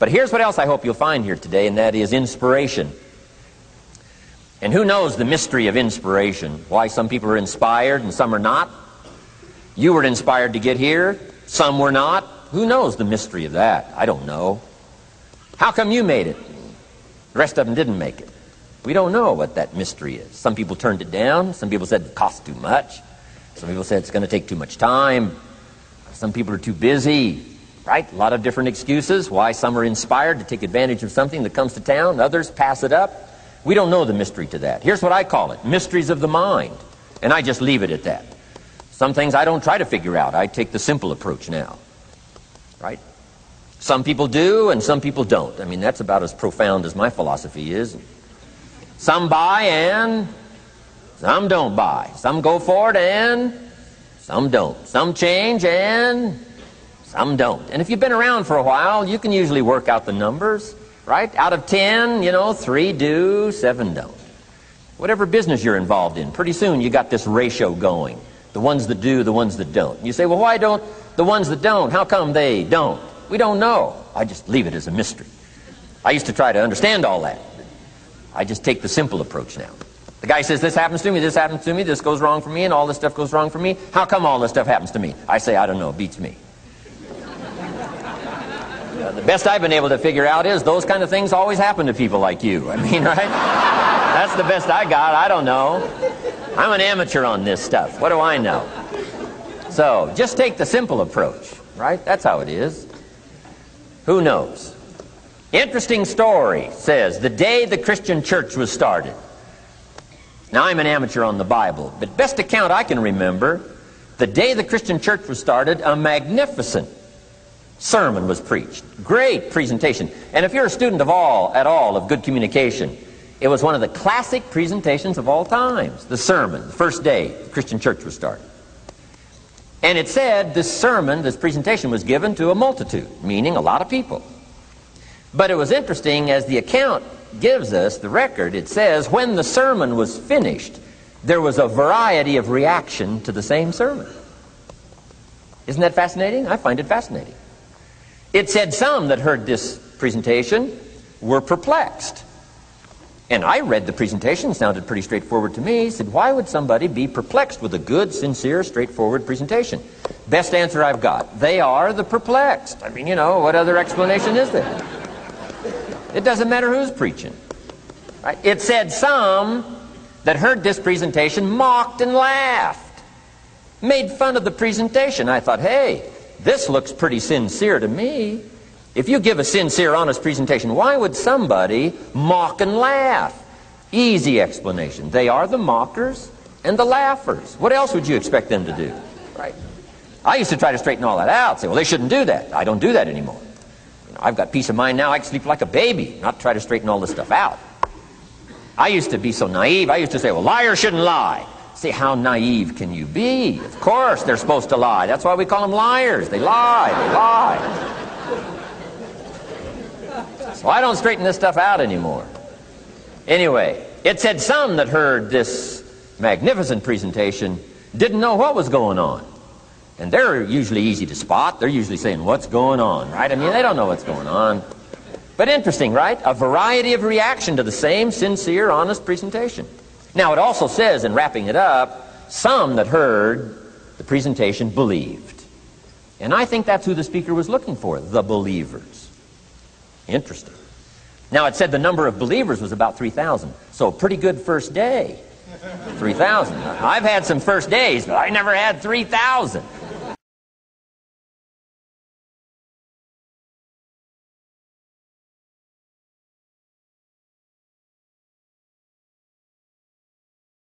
But here's what else I hope you'll find here today, and that is inspiration. And who knows the mystery of inspiration? Why some people are inspired and some are not? You were inspired to get here, some were not. Who knows the mystery of that? I don't know. How come you made it? The rest of them didn't make it. We don't know what that mystery is. Some people turned it down. Some people said it costs too much. Some people said it's going to take too much time. Some people are too busy. Right? A lot of different excuses why some are inspired to take advantage of something that comes to town. Others pass it up. We don't know the mystery to that. Here's what I call it. Mysteries of the mind. And I just leave it at that. Some things I don't try to figure out. I take the simple approach now. Right? Some people do and some people don't. I mean, that's about as profound as my philosophy is. Some buy and some don't buy. Some go for it and some don't. Some change and some don't. And if you've been around for a while, you can usually work out the numbers, right? Out of 10, 3 do, 7 don't. Whatever business you're involved in, pretty soon you got this ratio going. The ones that do, the ones that don't. You say, well, why don't the ones that don't, how come they don't? We don't know. I just leave it as a mystery. I used to try to understand all that. I just take the simple approach now. The guy says, this happens to me, this goes wrong for me, and all this stuff goes wrong for me. How come all this stuff happens to me? I say, I don't know, beats me. The best I've been able to figure out is those kind of things always happen to people like you. I mean, right? That's the best I got. I don't know. I'm an amateur on this stuff. What do I know? So, just take the simple approach, right? That's how it is. Who knows? Interesting story says, the day the Christian church was started. Now, I'm an amateur on the Bible, but best account I can remember, the day the Christian church was started, a magnificent sermon was preached. Great presentation. And if you're a student at all of good communication, it was one of the classic presentations of all times. The sermon, the first day the Christian church was started. And it said this sermon, this presentation was given to a multitude, meaning a lot of people. But it was interesting, as the account gives us, the record, it says, when the sermon was finished, there was a variety of reaction to the same sermon. Isn't that fascinating? I find it fascinating. It said some that heard this presentation were perplexed. And I read the presentation, sounded pretty straightforward to me. Said, why would somebody be perplexed with a good, sincere, straightforward presentation? Best answer I've got. They are the perplexed. I mean, what other explanation is there? It doesn't matter who's preaching. Right? It said some that heard this presentation mocked and laughed, made fun of the presentation. I thought, hey, this looks pretty sincere to me. If you give a sincere, honest presentation, why would somebody mock and laugh? Easy explanation. They are the mockers and the laughers. What else would you expect them to do? Right? I used to try to straighten all that out. Say, well, they shouldn't do that. I don't do that anymore. I've got peace of mind now. I can sleep like a baby, not try to straighten all this stuff out. I used to be so naive. I used to say, well, liars shouldn't lie. Say, how naive can you be? Of course they're supposed to lie. That's why we call them liars. They lie. They lie. So I don't straighten this stuff out anymore. Anyway, it said some that heard this magnificent presentation didn't know what was going on. And they're usually easy to spot. They're usually saying, what's going on, right? I mean, they don't know what's going on. But interesting, right? A variety of reaction to the same sincere, honest presentation. Now, it also says, in wrapping it up, some that heard the presentation believed. And I think that's who the speaker was looking for, the believers. Interesting. Now, it said the number of believers was about 3,000. So a pretty good first day. 3,000. I've had some first days, but I never had 3,000.